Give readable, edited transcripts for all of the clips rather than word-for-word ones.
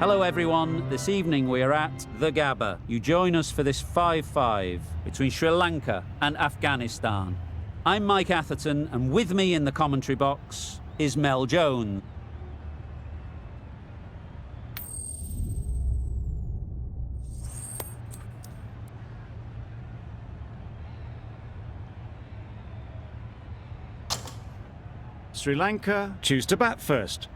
Hello everyone, this evening we are at the Gabba. You join us for this 5-5 between Sri Lanka and Afghanistan. I'm Mike Atherton, and with me in the commentary box is Mel Jones. Sri Lanka choose to bat first.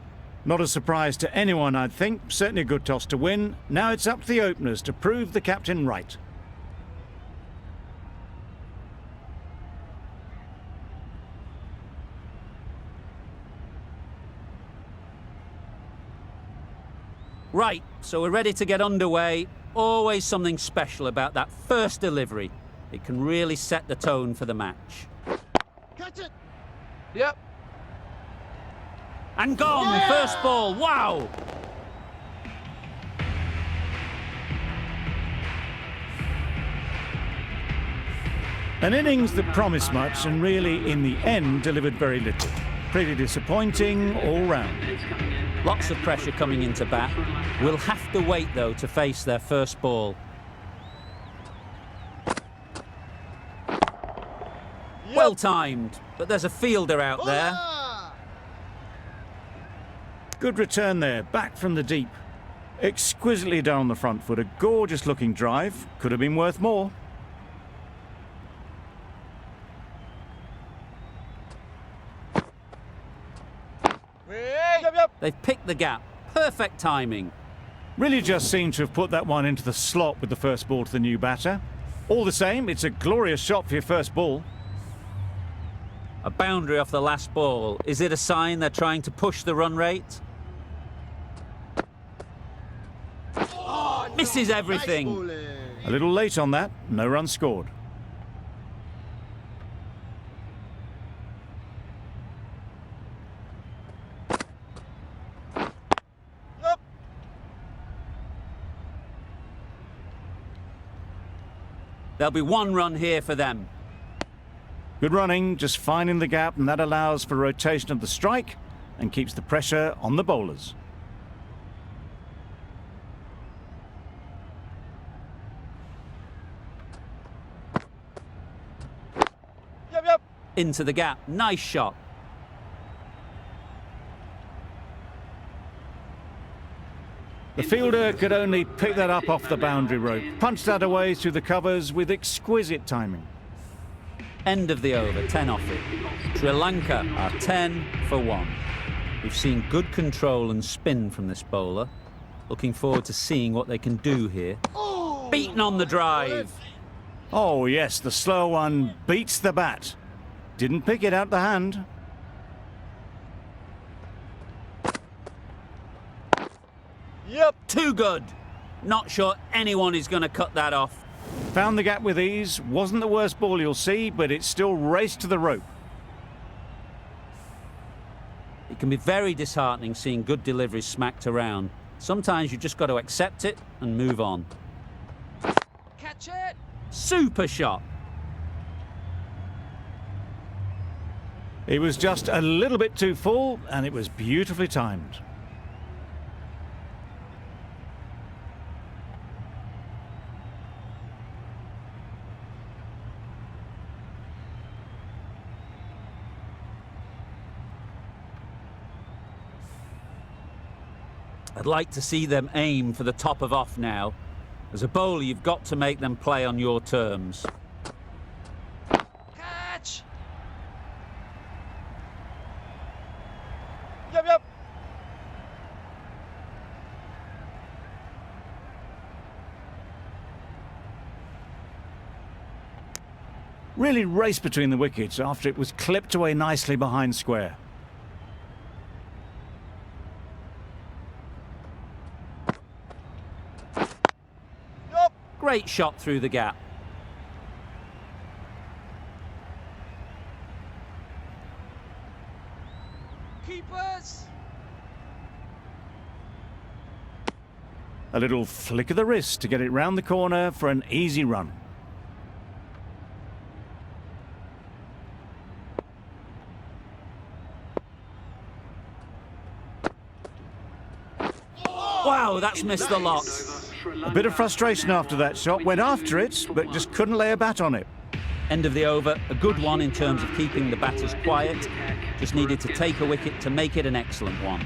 Not a surprise to anyone, I'd think. Certainly a good toss to win. Now it's up to the openers to prove the captain right. Right, so we're ready to get underway. Always something special about that first delivery. It can really set the tone for the match. Catch it! Yep. And gone, Yeah! First ball, wow! An innings that promised much and really, in the end, delivered very little. Pretty disappointing all round. Lots of pressure coming into bat. We'll have to wait, though, to face their first ball. Yep. Well timed, but there's a fielder out there. Bowler! Good return there, back from the deep. Exquisitely done on the front foot, a gorgeous looking drive. Could have been worth more. Yep. They've picked the gap. Perfect timing. Really just seemed to have put that one into the slot with the first ball to the new batter. All the same, it's a glorious shot for your first ball. A boundary off the last ball. Is it a sign they're trying to push the run rate? Misses everything. Nice bowling. A little late on that, no run scored. Yep. There'll be one run here for them. Good running, just finding the gap, and that allows for rotation of the strike and keeps the pressure on the bowlers. Yep. Into the gap. Nice shot. The fielder could only pick that up off the boundary rope, punched that away through the covers with exquisite timing. End of the over, 10 off it. Sri Lanka are 10 for 1. We've seen good control and spin from this bowler. Looking forward to seeing what they can do here. Oh, Beaten on the drive. Oh yes, the slow one beats the bat. Didn't pick it out the hand. Yep. Too good. Not sure anyone is going to cut that off. Found the gap with ease. Wasn't the worst ball you'll see, but it still raced to the rope. It can be very disheartening seeing good deliveries smacked around. Sometimes you just got to accept it and move on. Catch it. Super shot. It was just a little bit too full, and it was beautifully timed. I'd like to see them aim for the top of off now. As a bowler, you've got to make them play on your terms. Catch. Yep. Really raced between the wickets after it was clipped away nicely behind square. Yep. Great shot through the gap. Keepers. A little flick of the wrist to get it round the corner for an easy run. Wow, that's missed the lot. A bit of frustration after that shot. Went after it, but just couldn't lay a bat on it. End of the over, a good one in terms of keeping the batters quiet. Just needed to take a wicket to make it an excellent one.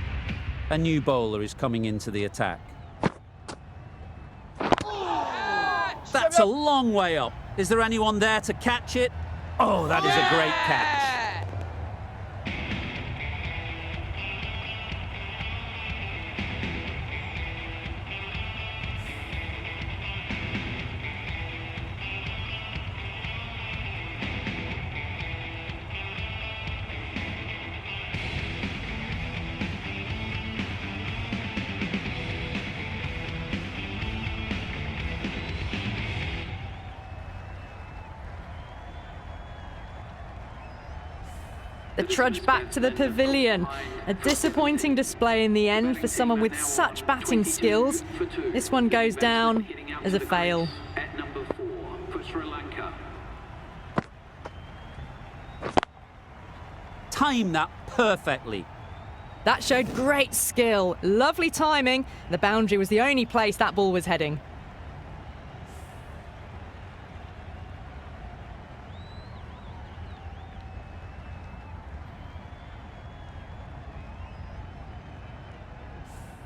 A new bowler is coming into the attack. That's a long way up. Is there anyone there to catch it? Oh, that is a great catch. The trudge back to the pavilion. A disappointing display in the end for someone with such batting skills. This one goes down as a fail. At number 4 for Sri Lanka. Time that perfectly. That showed great skill. Lovely timing. The boundary was the only place that ball was heading.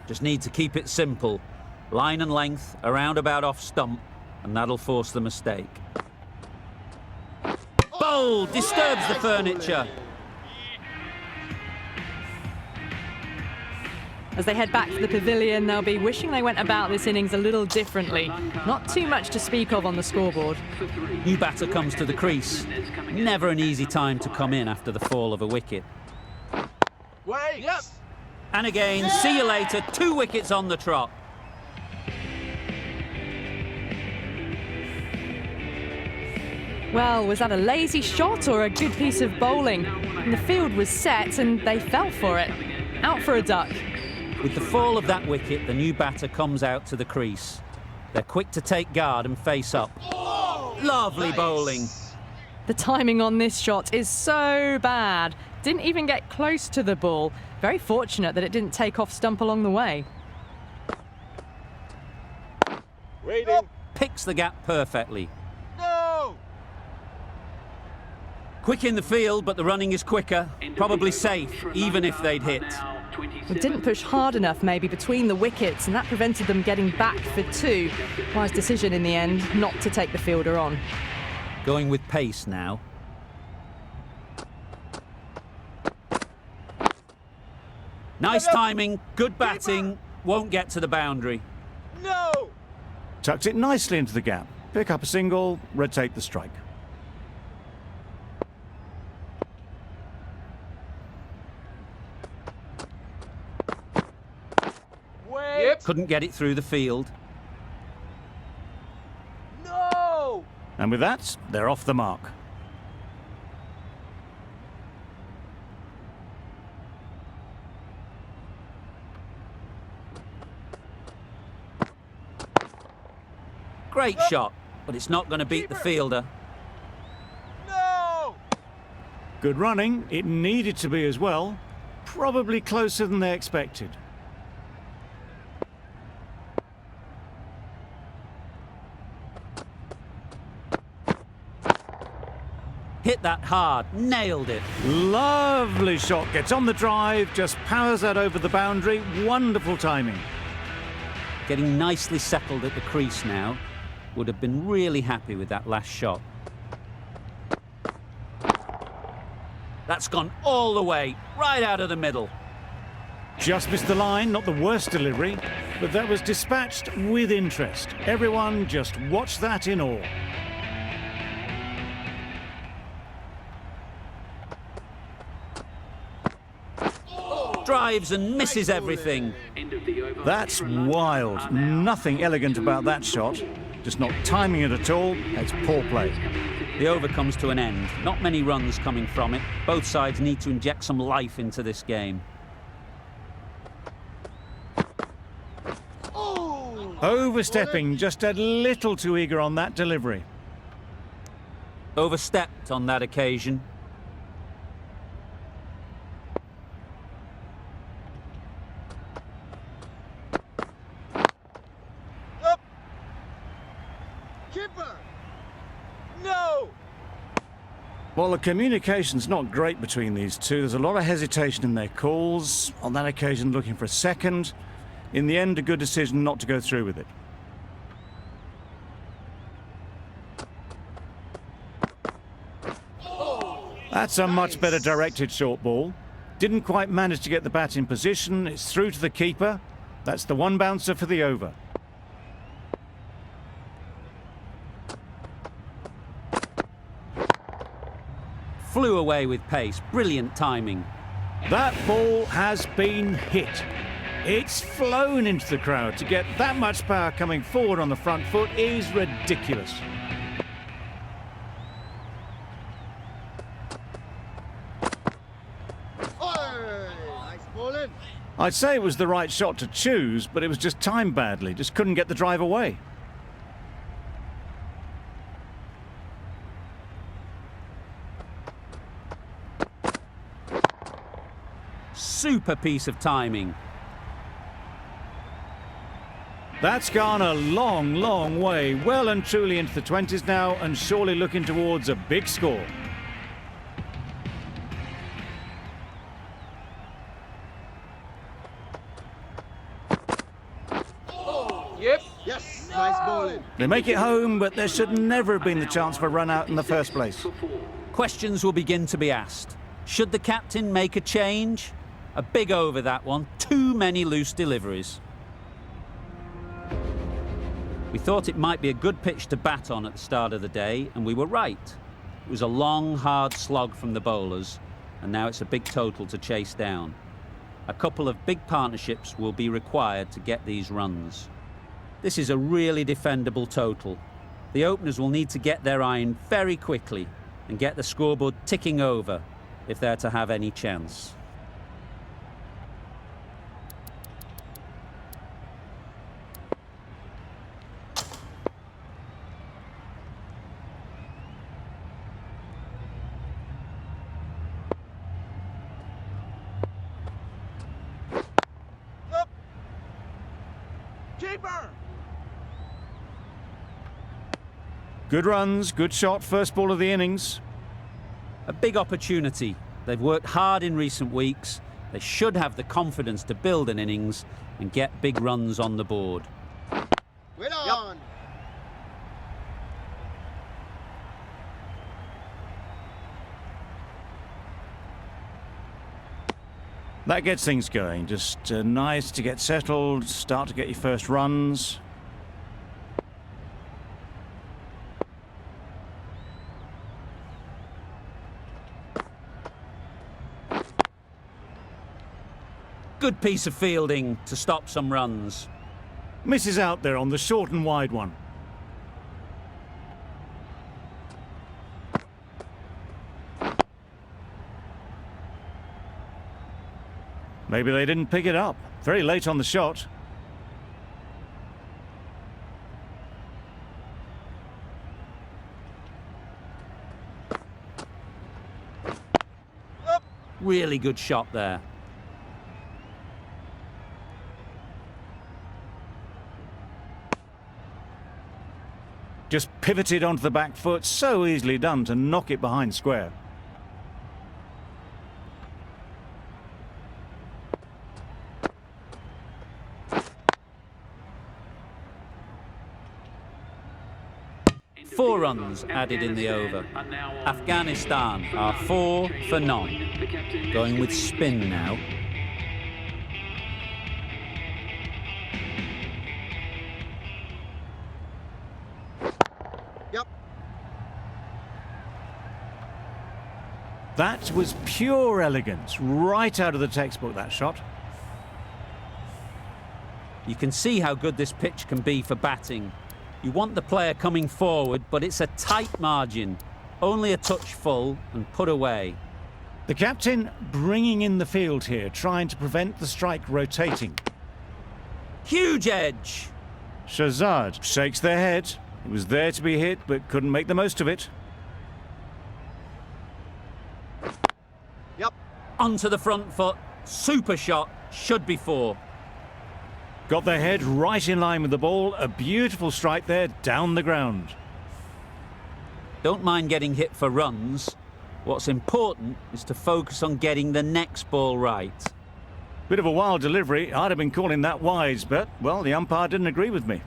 Just need to keep it simple. Line and length, around about off stump, and that'll force the mistake. Bowl disturbs the furniture. As they head back to the pavilion, they'll be wishing they went about this innings a little differently. Not too much to speak of on the scoreboard. New batter comes to the crease. Never an easy time to come in after the fall of a wicket. Wait! Yep. And again, see you later, 2 wickets on the trot. Well, was that a lazy shot or a good piece of bowling? And the field was set and they fell for it. Out for a duck. With the fall of that wicket, the new batter comes out to the crease. They're quick to take guard and face up. Lovely bowling. The timing on this shot is so bad. Didn't even get close to the ball. Very fortunate that it didn't take off stump along the way. Waiting. Picks the gap perfectly. No! Quick in the field, but the running is quicker. Probably safe, even if they'd hit. It didn't push hard enough maybe between the wickets, and that prevented them getting back for 2. Wise decision in the end not to take the fielder on. Going with pace now. Nice timing, good batting, won't get to the boundary. No! Tucked it nicely into the gap. Pick up a single, rotate the strike. Wait! Yep. Couldn't get it through the field. No! And with that, they're off the mark. Great shot, but it's not going to beat the fielder. No! Good running. It needed to be as well. Probably closer than they expected. Hit that hard, nailed it. Lovely shot. Gets on the drive, just powers that over the boundary. Wonderful timing. Getting nicely settled at the crease now. Would have been really happy with that last shot. That's gone all the way, right out of the middle. Just missed the line, not the worst delivery, but that was dispatched with interest. Everyone just watched that in awe. Drives and misses everything. That's wild. Nothing elegant about that shot. Just not timing it at all. It's poor play. The over comes to an end. Not many runs coming from it. Both sides need to inject some life into this game. Overstepping, just a little too eager on that delivery. Overstepped on that occasion. Well, the communication's not great between these two. There's a lot of hesitation in their calls, on that occasion looking for a second. In the end, a good decision not to go through with it. That's a much better directed short ball. Didn't quite manage to get the bat in position. It's through to the keeper. That's the one bouncer for the over. Flew away with pace. Brilliant timing. That ball has been hit. It's flown into the crowd. To get that much power coming forward on the front foot is ridiculous. I'd say it was the right shot to choose, but it was just timed badly. Just couldn't get the drive away. Super piece of timing. That's gone a long, long way. Well and truly into the 20s now, and surely looking towards a big score. Yep. Yes, nice bowling. They make it home, but there should never have been the chance for a run out in the first place. Questions will begin to be asked. Should the captain make a change? A big over, that one. Too many loose deliveries. We thought it might be a good pitch to bat on at the start of the day, and we were right. It was a long, hard slog from the bowlers, and now it's a big total to chase down. A couple of big partnerships will be required to get these runs. This is a really defendable total. The openers will need to get their iron very quickly and get the scoreboard ticking over if they're to have any chance. Keeper! Good runs, good shot, first ball of the innings. A big opportunity. They've worked hard in recent weeks. They should have the confidence to build an innings and get big runs on the board. Well on! That gets things going. Just nice to get settled, start to get your first runs. Good piece of fielding to stop some runs. Misses out there on the short and wide one. Maybe they didn't pick it up. Very late on the shot. Really good shot there. Just pivoted onto the back foot. So easily done to knock it behind square. Four runs added in the over. Afghanistan are 4 for none. Going with spin now. Yep. That was pure elegance. Right out of the textbook, that shot. You can see how good this pitch can be for batting. You want the player coming forward, but it's a tight margin. Only a touch full and put away. The captain bringing in the field here, trying to prevent the strike rotating. Huge edge. Shazad shakes their head. It was there to be hit, but couldn't make the most of it. Yep. Onto the front foot. Super shot. Should be 4. Got their head right in line with the ball. A beautiful strike there, down the ground. Don't mind getting hit for runs. What's important is to focus on getting the next ball right. Bit of a wild delivery. I'd have been calling that wise, but, well, the umpire didn't agree with me.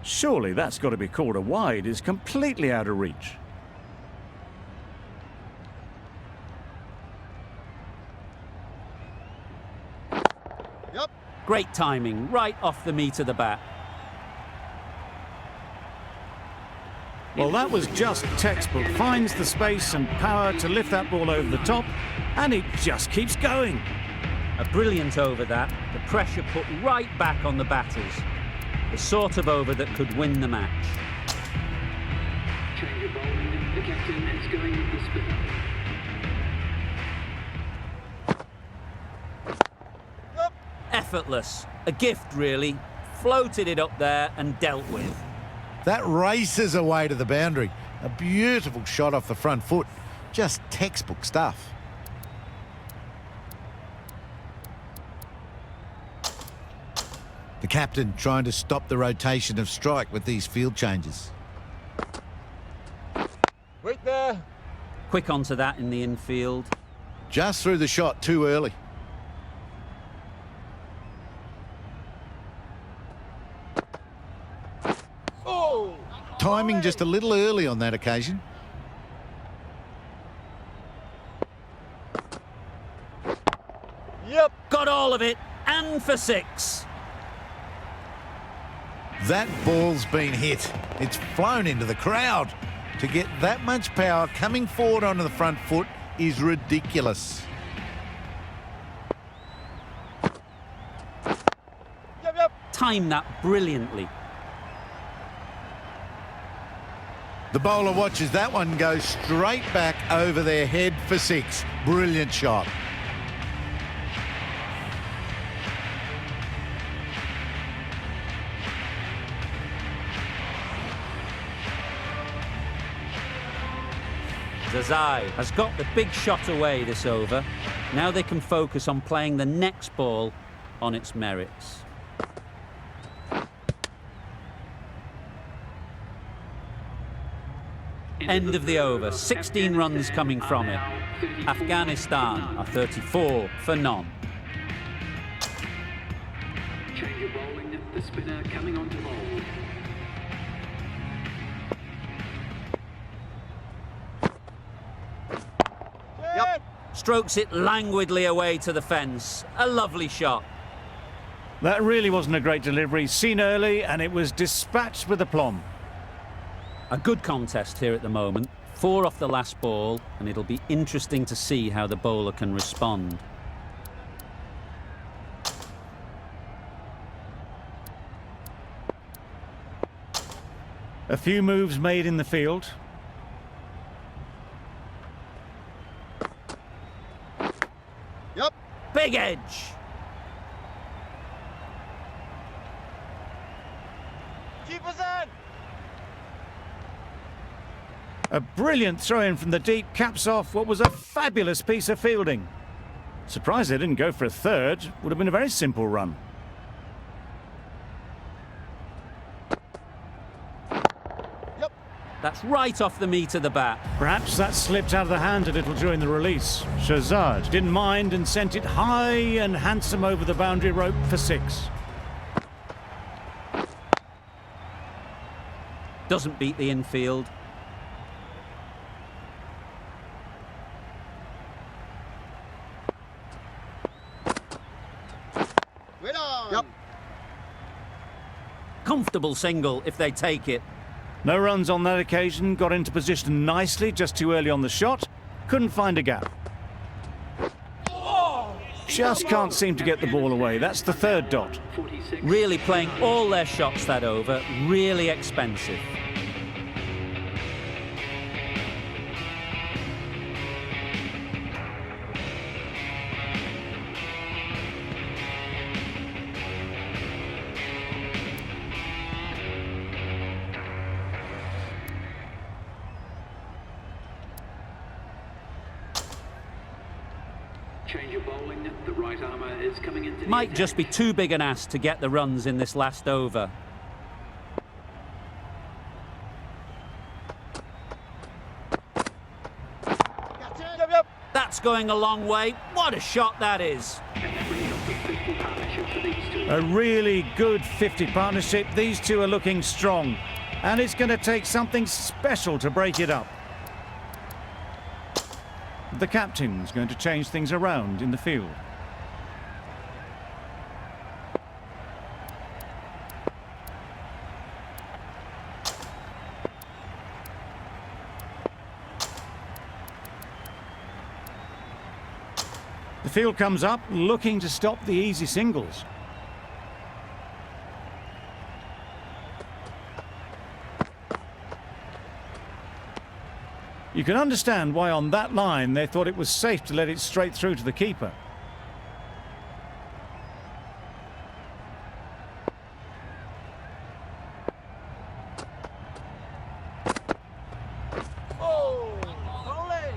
Surely that's got to be called a wide. It's completely out of reach. Yep. Great timing, right off the meat of the bat. Well, that was just textbook. Finds the space and power to lift that ball over the top, and it just keeps going. A brilliant over that, the pressure put right back on the batters. The sort of over that could win the match. Change of bowling. The captain is going with the spinner. Yep. Effortless, a gift really. Floated it up there and dealt with. That races away to the boundary. A beautiful shot off the front foot. Just textbook stuff. The captain trying to stop the rotation of strike with these field changes. Wait there. Quick onto that in the infield. Just threw the shot too early. Oh! Timing just a little early on that occasion. Yep. Got all of it, and for 6. That ball's been hit. It's flown into the crowd. To get that much power coming forward onto the front foot is ridiculous. Yep. Timed that brilliantly. The bowler watches that one go straight back over their head for 6. Brilliant shot. Zazai has got the big shot away this over. Now they can focus on playing the next ball on its merits. End of the over, 16 runs coming from it. Afghanistan are 34 for none. Change of bowling. The spinner coming on to bowl. Yep. Strokes it languidly away to the fence. A lovely shot. That really wasn't a great delivery. Seen early, and it was dispatched with aplomb. A good contest here at the moment. 4 off the last ball, and it'll be interesting to see how the bowler can respond. A few moves made in the field. Yep. Big edge. Keeper's in. A brilliant throw-in from the deep caps off what was a fabulous piece of fielding. Surprised they didn't go for a third. Would have been a very simple run. Yep. That's right off the meat of the bat. Perhaps that slipped out of the hand a little during the release. Shahzad didn't mind and sent it high and handsome over the boundary rope for 6. Doesn't beat the infield. Wait on. Yep. Comfortable single if they take it. No runs on that occasion. Got into position nicely, just too early on the shot. Couldn't find a gap. Just can't seem to get the ball away. That's the 3rd dot. 46. Really playing all their shots that over. Really expensive. Change of bowling. The right armour is coming into the Might attack. just be too big an ass to get the runs in this last over. That's going a long way. What a shot that is. A really good 50 partnership. These two are looking strong. And it's going to take something special to break it up. The captain's going to change things around in the field. The field comes up, looking to stop the easy singles. You can understand why on that line they thought it was safe to let it straight through to the keeper.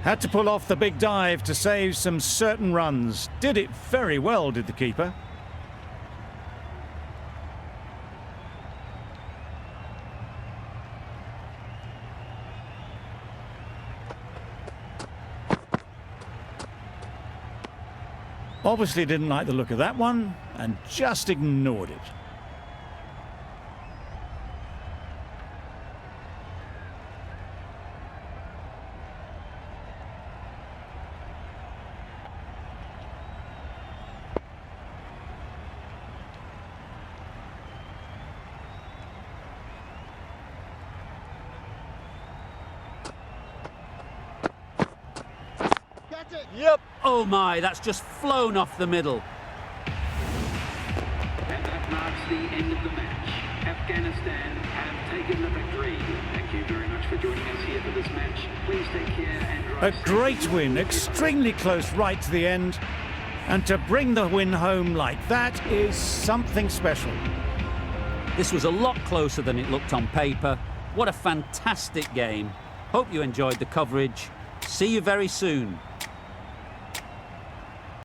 Had to pull off the big dive to save some certain runs. Did it very well, did the keeper. Obviously didn't like the look of that one and just ignored it. Catch it. Yep. Oh my, that's just flown off the middle. And that marks the end of the match. Afghanistan have taken the victory. Thank you very much for joining us here for this match. Please take care and drive A great win, extremely close right to the end. And to bring the win home like that is something special. This was a lot closer than it looked on paper. What a fantastic game. Hope you enjoyed the coverage. See you very soon.